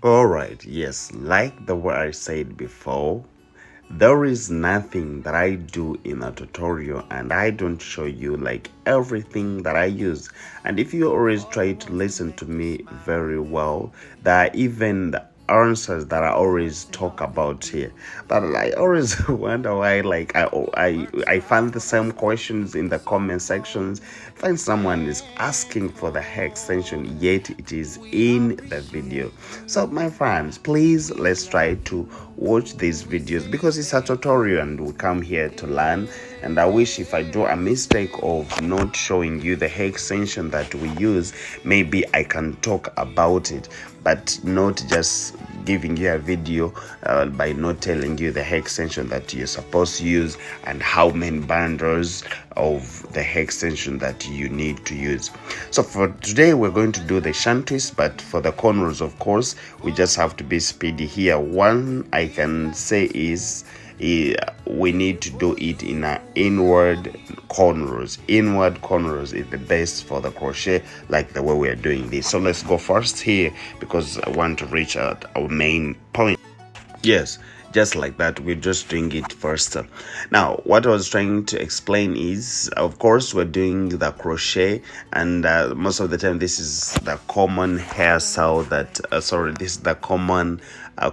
Alright, yes, like the way I said before, there is nothing that I do in a tutorial and I don't show you like everything that I use. And if you always try to listen to me very well, there are even the answers that I always talk about here. But I always wonder why like I find the same questions in the comment sections. Find someone is asking for the hair extension yet it is in the video. So my friends, please let's try to watch these videos because it's a tutorial and we come here to learn. And I wish if I do a mistake of not showing you the hair extension that we use, maybe I can talk about it, but not just giving you a video by not telling you the hair extension that you're supposed to use and how many bundles of the hair extension that you need to use. So for today we're going to do the shank twist, but for the cornrows, of course, we just have to be speedy here. One I can say is we need to do it in an inward cornrows. Inward cornrows is the best for the crochet, like the way we are doing this. So let's go first here because I want to reach out our main point. Yes, just like that, we're just doing it first. Now what I was trying to explain is, of course, we're doing the crochet, and most of the time this is the common hairstyle that this is the common hair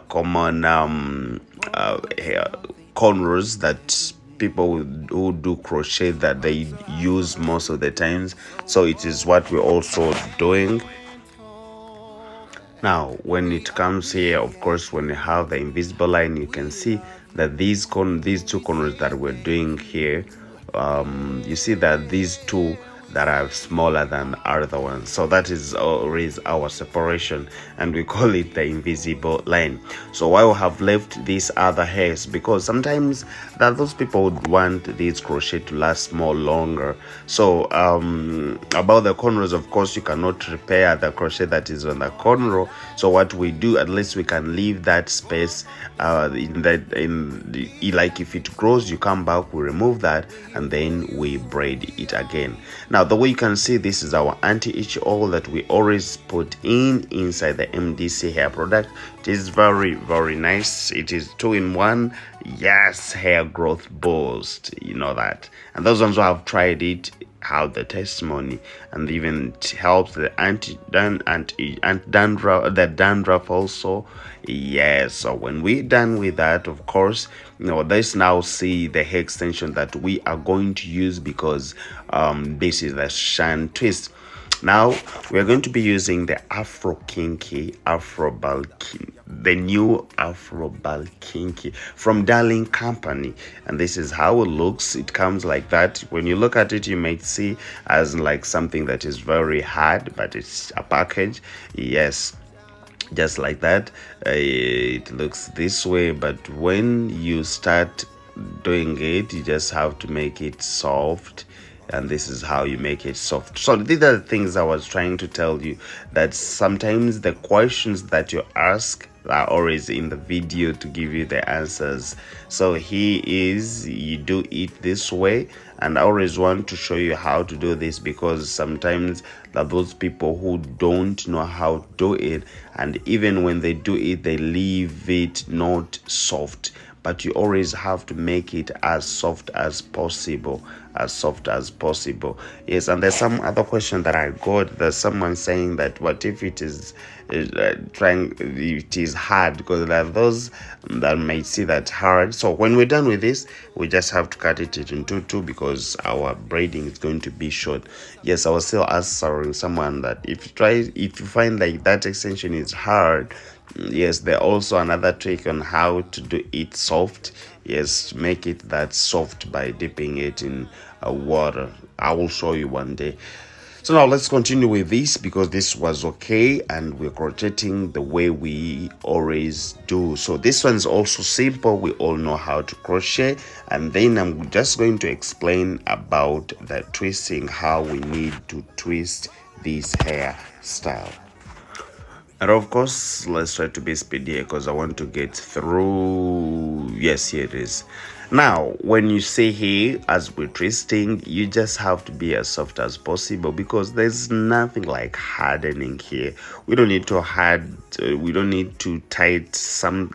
cornrows that people who do crochet that they use most of the times. So it is what we're also doing. Now when it comes here, of course, when you have the invisible line, you can see that these two corners that we're doing here, you see that these two that are smaller than other ones, so that is always our separation, and we call it the invisible line. So why we have left these other hairs, because sometimes that those people would want this crochet to last more longer. So about the cornrows, of course, you cannot repair the crochet that is on the cornrow. So what we do, at least we can leave that space like if it grows, you come back, we remove that, and then we braid it again. Now the way you can see, this is our anti-itch oil that we always put inside the MDC hair product. It is very nice. It is 2-in-1. Yes, hair growth boost, you know that. And those ones who have tried it have the testimony, and even it helps the dandruff also. Yes, so when we're done with that, of course, let's now see the hair extension that we are going to use, because this is the shank twist. Now we are going to be using the the new Afro Bal Kinky from Darling Company, and this is how it looks. It comes like that. When you look at it, you might see as like something that is very hard, but it's a package. Yes, just like that. It looks this way, but when you start doing it, you just have to make it soft, and this is how you make it soft. So these are the things I was trying to tell you, that sometimes the questions that you ask are always in the video to give you the answers. So here is, you do it this way, and I always want to show you how to do this, because sometimes there are those people who don't know how to do it, and even when they do it, they leave it not soft. But you always have to make it as soft as possible, Yes. And there's some other question that I got. There's someone saying that what if it is it is hard, because there are those that might see that hard. So when we're done with this, we just have to cut it into two, because our braiding is going to be short. Yes, I was still answering someone that if you find like that extension is hard, yes, there's also another trick on how to do it soft. Yes, to make it that soft by dipping it in water. I will show you one day. So now let's continue with this, because this was okay, and we're crocheting the way we always do. So this one's also simple. We all know how to crochet, and then I'm just going to explain about the twisting, how we need to twist this hairstyle. And of course, let's try to be speedy because I want to get through. Yes, here it is. Now, when you see here, as we're twisting, you just have to be as soft as possible because there's nothing like hardening here. We don't need to we don't need to tight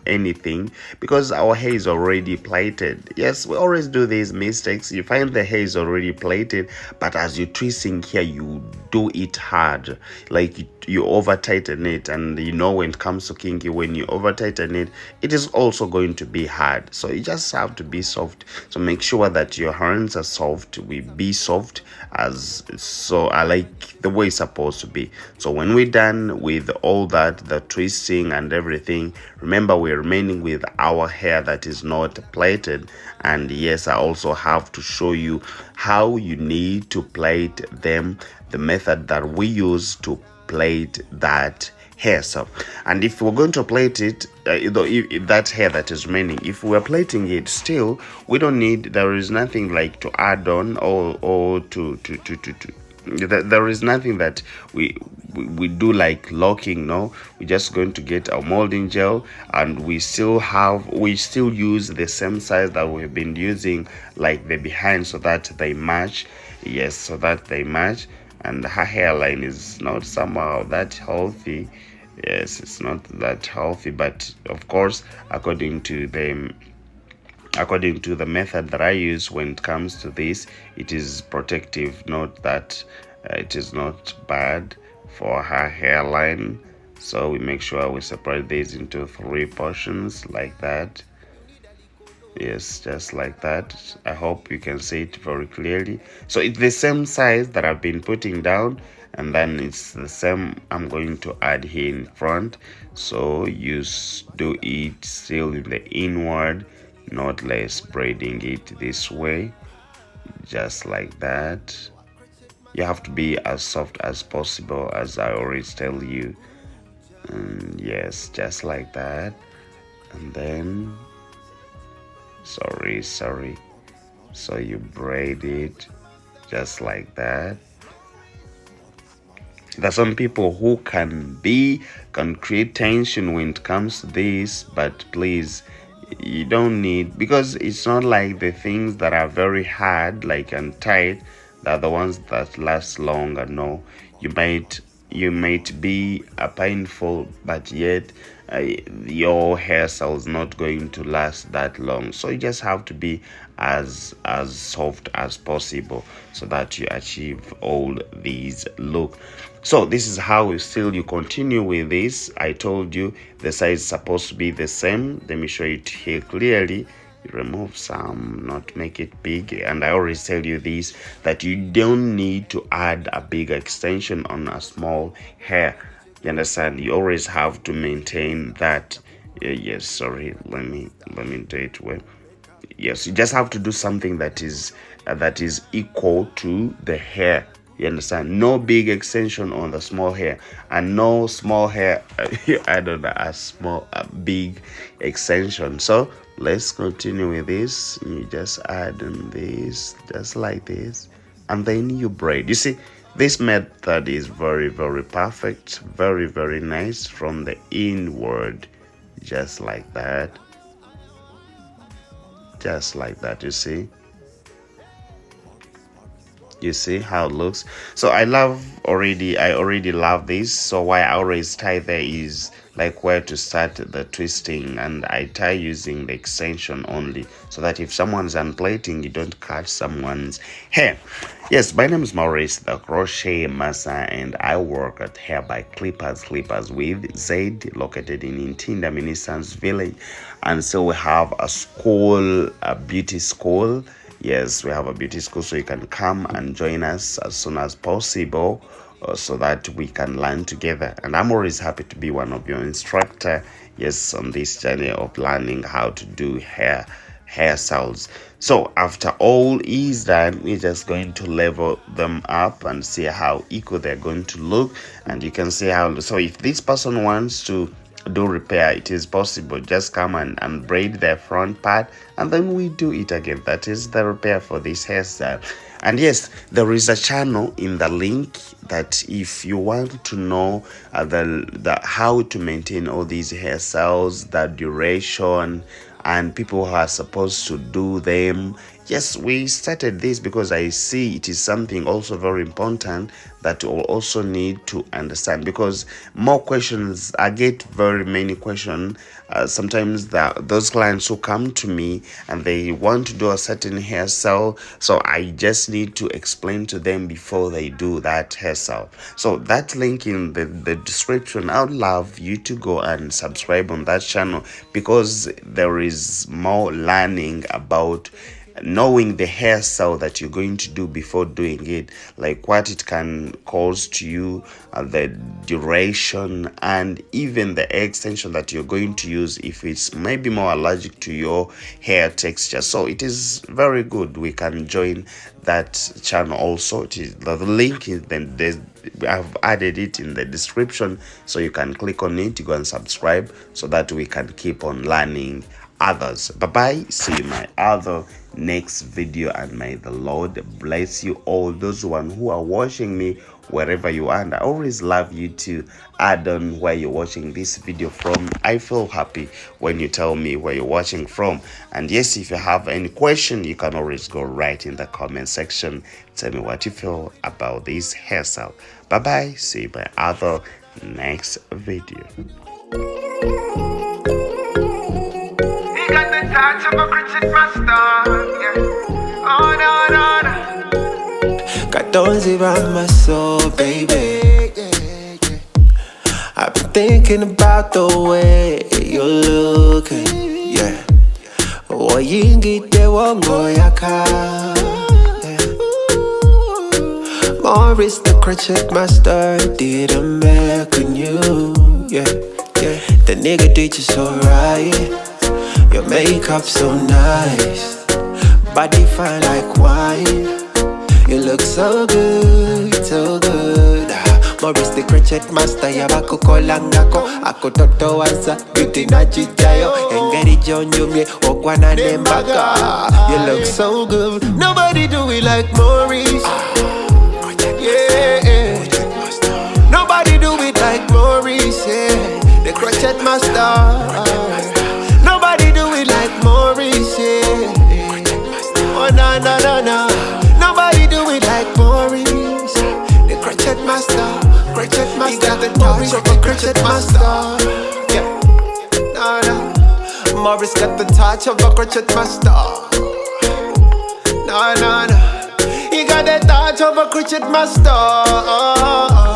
anything because our hair is already plaited. Yes, we always do these mistakes. You find the hair is already plaited, but as you're twisting here, you do it hard. Like you over tighten it, and when it comes to kinky, when you over tighten it, it is also going to be hard. So you just have to be soft. So make sure that your hands are soft. We be soft I like the way it's supposed to be. So when we're done with all that, the twisting and everything, remember we're remaining with our hair that is not plaited. And yes, I also have to show you how you need to plait them, the method that we use to plait that hair. So, and if we're going to plait it, if that hair that is remaining, if we're plaiting it still, we don't need, there is nothing like to add on or to there is nothing that we do like locking. No, we're just going to get our molding gel, and we still use the same size that we've been using, like the behind, so that they match. Yes, so that they match. And her hairline is not somehow that healthy. Yes, it's not that healthy, but of course, according to the method that I use when it comes to this, it is protective, not that it is not bad for her hairline. So we make sure we separate these into 3 portions like that. Yes, just like that. I hope you can see it very clearly. So it's the same size that I've been putting down, and then it's the same I'm going to add here in front. So you do it still in the inward, not less braiding it this way, just like that. You have to be as soft as possible, as I always tell you. And yes, just like that. And then sorry, so you braid it just like that. There's some people who can create tension when it comes to this, but please, you don't need, because it's not like the things that are very hard like and tight that are the ones that last longer. No, you might be a painful, but yet your hairstyle is not going to last that long. So you just have to be as soft as possible so that you achieve all these look. So this is how you continue with this. I told you the size is supposed to be the same. Let me show it here clearly. You remove some, not make it big. And I always tell you this, that you don't need to add a big extension on a small hair. You understand? You always have to maintain that. Yes, sorry, let me do it well. Yes, you just have to do something that is equal to the hair. You understand? No big extension on the small hair, and no small hair add on a big extension. So let's continue with this. You just add on this just like this, and then you braid. You see, this method is very, very perfect, very, very nice from the inward, just like that. Just like that, you see how it looks. So I already love this. So why I always tie there is like where to start the twisting, and I tie using the extension only, so that if someone's unplaiting, you don't catch someone's hair. Yes, my name is Maurice, the crochet master, and I work at Hair by Clippers with Z, located in Intinda, Ministers Village. And so we have a beauty school. Yes, we have a beauty school, so you can come and join us as soon as possible, so that we can learn together. And I'm always happy to be one of your instructor, yes, on this journey of learning how to do hairstyles. So after all is done, we're just going to level them up and see how equal they're going to look. And you can see how, so if this person wants to do repair, it is possible. Just come and braid their front part, and then we do it again. That is the repair for this hairstyle. And yes, there is a channel in the link that if you want to know the how to maintain all these hairstyles, the duration, and people who are supposed to do them. Yes, we started this because I see it is something also very important that you will also need to understand, because more questions, I get very many questions. Sometimes those clients who come to me and they want to do a certain hairstyle, so I just need to explain to them before they do that hairstyle. So that link in the description, I would love you to go and subscribe on that channel, because there is more learning about knowing the hairstyle that you're going to do before doing it, like what it can cause to you, the duration, and even the extension that you're going to use if it's maybe more allergic to your hair texture. So it is very good. We can join that channel also. It is, the link is then I've added it in the description, so you can click on it to go and subscribe, so that we can keep on learning others. Bye bye, see you in my other next video, and may the Lord bless you all, those one who are watching me wherever you are. And I always love you to add on where you're watching this video from. I feel happy when you tell me where you're watching from. And yes, if you have any question, you can always go right in the comment section, tell me what you feel about this hairstyle. Bye bye, see you in my other next video. Touch of a Crochet master, yeah. Oh no, no, no. Got those around my soul, baby. I've been thinking about the way you're looking, yeah. Oh, you get the one boy I Morris, the Crochet master, did a make on you, yeah, yeah. The nigga did you so right. Your makeup so nice, body fine like wine. You look so good, so good. Morris the Crochet master, yabako kolangako. Ako toto wasa, beauty na chichayo. Engeri jonyo mye, okwana nembaga. You look so good, nobody do it like Morris. Yeah, nobody do it like Morris, yeah. The Crochet master. Nobody do it like Morris, yeah. Oh, no, no, no, no. Nobody do it like Morris. The Crochet master, Crochet master. He got the touch of a Crochet master. Yeah, no, no. Morris got the touch of a Crochet master. No, no, no. He got the touch of a Crochet master.